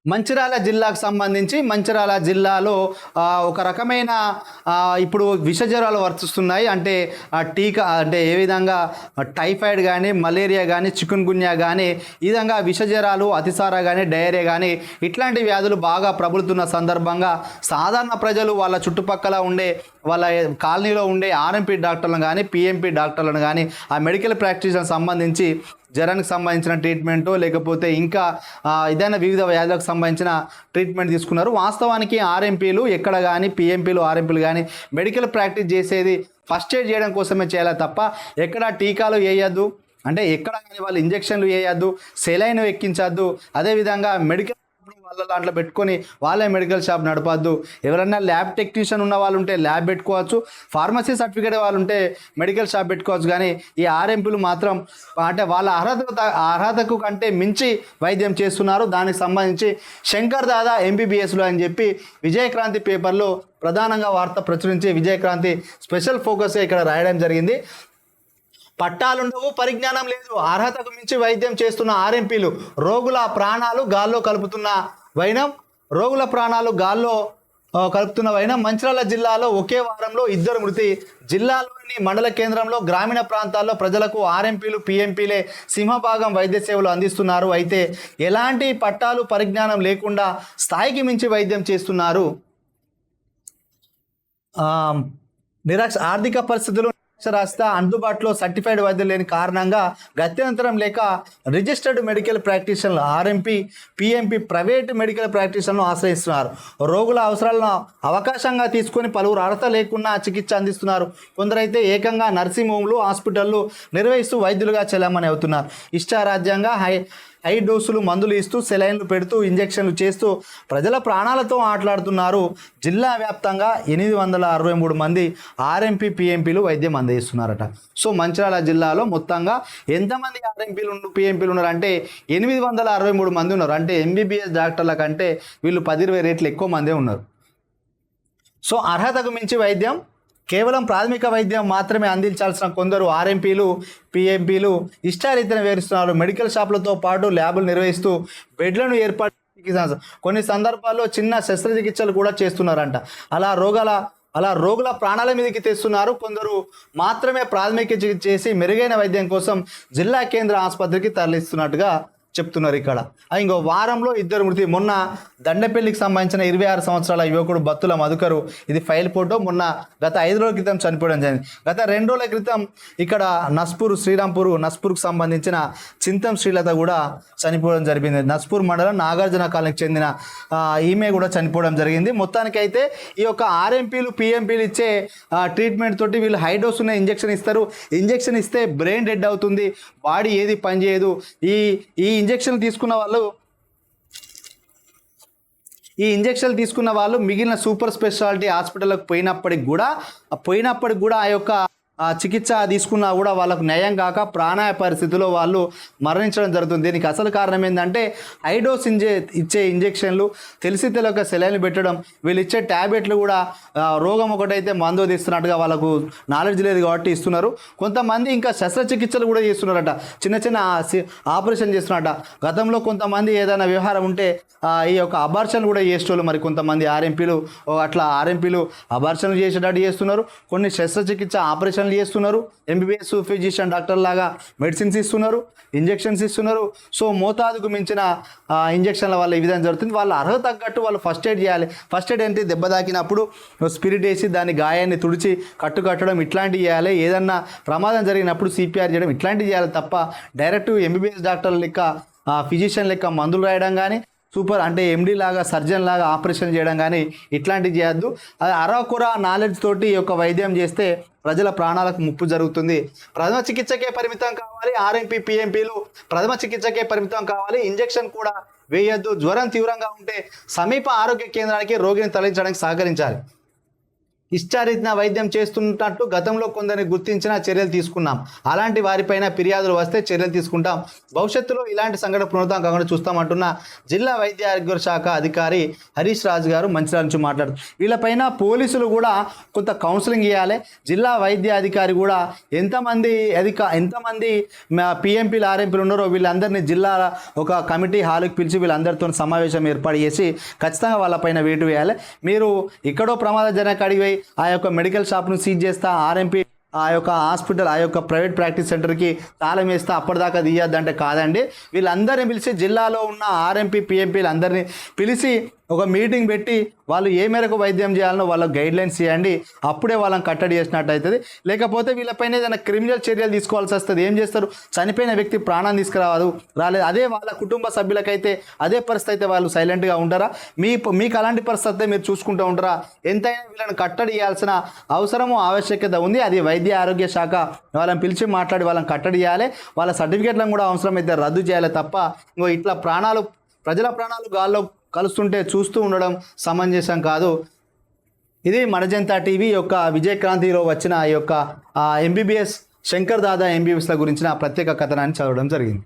మంచిర్యాల జిల్లాకు సంబంధించి మంచిర్యాల జిల్లాలో ఒక రకమైన ఇప్పుడు విష జ్వరాలు వర్తిస్తున్నాయి. అంటే టీకా అంటే ఏ విధంగా టైఫాయిడ్ గానీ, మలేరియా గానీ, చికున్ గున్యా గానీ, ఈ విధంగా విష జ్వరాలు, అతిసార గానీ, డయేరియా గానీ ఇట్లాంటి వ్యాధులు బాగా ప్రబలుతున్న సందర్భంగా సాధారణ ప్రజలు వాళ్ళ చుట్టుపక్కల ఉండే వాళ్ళ కాలనీలో ఉండే ఆర్ఎంపీ డాక్టర్లను కానీ, పిఎంపీ డాక్టర్లను కానీ ఆ మెడికల్ ప్రాక్టీస్కి సంబంధించి జ్వరానికి సంబంధించిన ట్రీట్మెంటు లేకపోతే ఇంకా ఏదైనా వివిధ వ్యాధులకు సంబంధించిన ట్రీట్మెంట్ తీసుకున్నారు. వాస్తవానికి ఆర్ఎంపీలు ఎక్కడ కానీ పిఎంపీలు ఆర్ఎంపీలు కానీ మెడికల్ ప్రాక్టీస్ చేసేది ఫస్ట్ ఎయిడ్ చేయడం కోసమే చేయాలి తప్ప ఎక్కడ టీకాలు వేయద్దు, అంటే ఎక్కడ కానీ వాళ్ళు ఇంజక్షన్లు వేయద్దు, సెలైన్ ఎక్కించద్దు. అదేవిధంగా మెడికల్ వాళ్ళ దాంట్లో పెట్టుకొని వాళ్ళే మెడికల్ షాప్ నడపద్దు. ఎవరైనా ల్యాబ్ టెక్నీషియన్ ఉన్న వాళ్ళు ఉంటే ల్యాబ్ పెట్టుకోవచ్చు, ఫార్మసీ సర్టిఫికేట్ వాళ్ళు ఉంటే మెడికల్ షాప్ పెట్టుకోవచ్చు. కానీ ఈ ఆర్ఎంపీలు మాత్రం అంటే వాళ్ళ అర్హతకు కంటే మించి వైద్యం చేస్తున్నారు. దానికి సంబంధించి శంకర్ దాదా ఎంబీబీఎస్లో అని చెప్పి విజయక్రాంతి పేపర్లో ప్రధానంగా వార్త ప్రచురించి విజయక్రాంతి స్పెషల్ ఫోకస్గా ఇక్కడ రాయడం జరిగింది. పట్టాలుండవు, పరిజ్ఞానం లేదు, అర్హతకు మించి వైద్యం చేస్తున్న ఆర్ఎంపీలు రోగుల ప్రాణాలు గాల్లో కలుపుతున్న వైనం. రోగుల ప్రాణాలు గాల్లో కలుపుతున్న వైనం. మంచిర్యాల జిల్లాలో ఒకే వారంలో 2 మృతి. జిల్లాలోని మండల కేంద్రంలో గ్రామీణ ప్రాంతాల్లో ప్రజలకు ఆర్ఎంపీలు పిఎంపీలే సింహభాగం వైద్య సేవలు అందిస్తున్నారు. అయితే ఎలాంటి పట్టాలు పరిజ్ఞానం లేకుండా స్థాయికి మించి వైద్యం చేస్తున్నారు. ఆర్థిక పరిస్థితులు రాస్తా అందుబాటులో సర్టిఫైడ్ వైద్యులు లేని కారణంగా గత్యంతరం లేక రిజిస్టర్డ్ మెడికల్ ప్రాక్టీషనర్లు ఆర్ఎంపీ పిఎంపీ ప్రైవేట్ మెడికల్ ప్రాక్టీషనర్లను ఆశ్రయిస్తున్నారు. రోగుల అవసరాలను అవకాశంగా తీసుకొని పలువురు అర్హత లేకుండా చికిత్స అందిస్తున్నారు. కొందరైతే ఏకంగా నర్సింగ్ హోమ్లు హాస్పిటళ్ళు నిర్వహిస్తూ వైద్యులుగా చెలామణి అవుతున్నారు. ఇష్టారాజ్యంగా హై డోసులు మందులు ఇస్తూ సెలైన్లు పెడుతూ ఇంజక్షన్లు చేస్తూ ప్రజల ప్రాణాలతో ఆటలాడుతున్నారు. జిల్లా వ్యాప్తంగా 863 మంది ఆర్ఎంపీ పిఎంపీలు వైద్యం అందిస్తున్నారట. సో మంచిర్యాల జిల్లాలో మొత్తంగా ఎంతమంది ఆర్ఎంపీలు పిఎంపీలు ఉన్నారు అంటే 863 మంది ఉన్నారు. అంటే ఎంబీబీఎస్ డాక్టర్ల కంటే వీళ్ళు 10-20 రెట్లు ఎక్కువ మందే ఉన్నారు. సో అర్హతకు మించి వైద్యం, కేవలం ప్రాథమిక వైద్యం మాత్రమే అందించాల్సిన కొందరు ఆర్ఎంపీలు పిఎంపీలు ఇష్టారీతిన వేరుస్తున్నారు. మెడికల్ షాపులతో పాటు ల్యాబులు నిర్వహిస్తూ బెడ్లను ఏర్పాటు కొన్ని సందర్భాల్లో చిన్న శస్త్రచికిత్సలు కూడా చేస్తున్నారంట. అలా రోగుల ప్రాణాల మీదకి తెస్తున్నారు. కొందరు మాత్రమే ప్రాథమిక చికిత్స చేసి మెరుగైన వైద్యం కోసం జిల్లా కేంద్ర ఆసుపత్రికి తరలిస్తున్నట్టుగా చెప్తున్నారు. ఇక్కడ ఇంకో వారంలో 2 మృతి. మొన్న దండపల్లికి సంబంధించిన 26 సంవత్సరాల యువకుడు బత్తుల మధుకరు, ఇది ఫైల్ ఫోటో, మొన్న గత 5 రోజుల క్రితం చనిపోవడం జరిగింది. గత 2 రోజుల క్రితం ఇక్కడ నస్పూర్కు సంబంధించిన చింతం శ్రీలత కూడా చనిపోవడం జరిగింది. నస్పూర్ మండలం నాగార్జున కాలనీకి చెందిన ఈమె కూడా చనిపోవడం జరిగింది. మొత్తానికైతే ఈ యొక్క ఆర్ఎంపీలు పిఎంపీలు ఇచ్చే ట్రీట్మెంట్ తోటి వీళ్ళు హై డోస్ ఉన్న ఇంజక్షన్ ఇస్తారు. ఇంజక్షన్ ఇస్తే బ్రెయిన్ డెడ్ అవుతుంది, బాడీ ఏది పనిచేయదు. ఈ ఇంజక్షన్లు తీసుకున్న వాళ్ళు మిగిలిన సూపర్ స్పెషాలిటీ హాస్పిటల్కి పోయినప్పటికి కూడా ఆ యొక్క చికిత్స తీసుకున్నా కూడా వాళ్ళకు నయం కాక ప్రాణాయ పరిస్థితిలో వాళ్ళు మరణించడం జరుగుతుంది. దీనికి అసలు కారణం ఏంటంటే హైడోస్ ఇచ్చే ఇంజెక్షన్లు, తెలియక సెలైన్లు పెట్టడం, వీళ్ళు ఇచ్చే ట్యాబ్లెట్లు కూడా రోగం ఒకటైతే మందు తీస్తున్నట్టుగా వాళ్ళకు నాలెడ్జ్ లేదు కాబట్టి ఇస్తున్నారు. కొంతమంది ఇంకా శస్త్రచికిత్సలు కూడా చేస్తున్నారట, చిన్న ఆపరేషన్ చేస్తున్నారట. గతంలో కొంతమంది ఏదైనా వ్యవహారం ఉంటే ఈ యొక్క అబార్షన్ కూడా చేసేవాళ్ళు. మరి కొంతమంది ఆర్ఎంపీలు అబార్షన్లు చేసేటట్టు చేస్తున్నారు. కొన్ని శస్త్రచికిత్స ఆపరేషన్లు చేస్తున్నారు. ఎంబీబీఎస్ ఫిజిషియన్ డాక్టర్ లాగా మెడిసిన్స్ ఇస్తున్నారు, ఇంజెక్షన్స్ ఇస్తున్నారు. సో మోతాదుకు మించిన ఇంజక్షన్ల వల్ల ఈ విధంగా జరుగుతుంది. వాళ్ళ అర్హత తగ్గట్టు వాళ్ళు ఫస్ట్ ఎయిడ్ చేయాలి. ఫస్ట్ ఎయిడ్ అంటే దెబ్బ తాకినప్పుడు స్పిరిట్ వేసి దాని గాయాన్ని తుడిచి కట్టడం ఇట్లాంటివి చేయాలి. ఏదన్నా ప్రమాదం జరిగినప్పుడు సిపిఆర్ చేయడం ఇట్లాంటివి చేయాలి తప్ప డైరెక్ట్ ఎంబీబీఎస్ డాక్టర్ లెక్క ఫిజిషియన్ లెక్క మందులు రాయడం కానీ, సూపర్ అంటే ఎండీ లాగా సర్జన్ లాగా ఆపరేషన్ చేయడం కానీ ఇట్లాంటివి చేయొద్దు. అది అరకొర నాలెడ్జ్ తోటి ఈ యొక్క వైద్యం చేస్తే ప్రజల ప్రాణాలకు ముప్పు జరుగుతుంది. ప్రథమ చికిత్సకే పరిమితం కావాలి. ఆర్ఎంపీ పిఎంపీలు ప్రథమ చికిత్సకే పరిమితం కావాలి. ఇంజెక్షన్ కూడా వేయొద్దు. జ్వరం తీవ్రంగా ఉంటే సమీప ఆరోగ్య కేంద్రానికి రోగిని తరలించడానికి సహకరించాలి. ఇష్టారీతిన వైద్యం చేస్తున్నట్టు గతంలో కొందరిని గుర్తించిన చర్యలు తీసుకున్నాం. అలాంటి వారిపైన ఫిర్యాదులు వస్తే చర్యలు తీసుకుంటాం. భవిష్యత్తులో ఇలాంటి సంఘటన పునరుద్ధరణ కాకుండా చూస్తామంటున్న జిల్లా వైద్య ఆరోగ్య శాఖ అధికారి హరీష్ రాజు గారు మంచిర్యాల నుంచి మాట్లాడుతారు. వీళ్ళపైన పోలీసులు కూడా కొంత కౌన్సిలింగ్ ఇవ్వాలి. జిల్లా వైద్య అధికారి కూడా ఎంతమంది పిఎంపీలు ఆర్ఎంపీలు ఉన్నారో వీళ్ళందరినీ జిల్లా ఒక కమిటీ హాల్కి పిలిచి వీళ్ళందరితో సమావేశం ఏర్పాటు చేసి ఖచ్చితంగా వాళ్ళపైన వేటు వేయాలి. మీరు ఎక్కడో ప్రమాదజనక అడిగి ఆ యొక్క మెడికల్ షాప్ను సీజ్ చేస్తా, ఆర్ఎంపీ ఆ యొక్క హాస్పిటల్ ఆ యొక్క ప్రైవేట్ ప్రాక్టీస్ సెంటర్కి తాళం వేస్తే అప్పటిదాకా తీయద్దంటే కాదండి. వీళ్ళందరినీ పిలిచి జిల్లాలో ఉన్న ఆర్ఎంపీ పిఎంపీలు అందరినీ పిలిచి ఒక మీటింగ్ పెట్టి వాళ్ళు ఏ మేరకు వైద్యం చేయాలనో వాళ్ళకి గైడ్లైన్స్ ఇవ్వండి. అప్పుడే వాళ్ళని కట్టడి చేసినట్టు అవుతుంది. లేకపోతే వీళ్ళపైన ఏదైనా క్రిమినల్ చర్యలు తీసుకోవాల్సి వస్తుంది. ఏం చేస్తారు? చనిపోయిన వ్యక్తి ప్రాణం రాలేదు. అదే వాళ్ళ కుటుంబ సభ్యులకైతే అదే పరిస్థితి అయితే వాళ్ళు సైలెంట్గా ఉంటారా? మీకు అలాంటి పరిస్థితి మీరు చూసుకుంటూ ఉంటారా? ఎంతైనా వీళ్ళని కట్టడి చేయాల్సిన అవసరము ఆవశ్యకత ఉంది. అది వైద్య ఆరోగ్య శాఖ వాళ్ళని పిలిచి మాట్లాడి వాళ్ళని కట్టడి చేయాలి. వాళ్ళ సర్టిఫికేట్లను కూడా అవసరమైతే రద్దు చేయాలి తప్ప ఇట్లా ప్రజల ప్రాణాలు గాల్లో కలుస్తుంటే చూస్తూ ఉండడం సమంజసం కాదు. ఇది మనజంతా టీవీ యొక్క విజయక్రాంతిలో వచ్చిన ఈ యొక్క ఎంబీబీఎస్ శంకర్ దాదా ఎంబీబీఎస్ల గురించిన ప్రత్యేక కథనాన్ని చదవడం జరిగింది.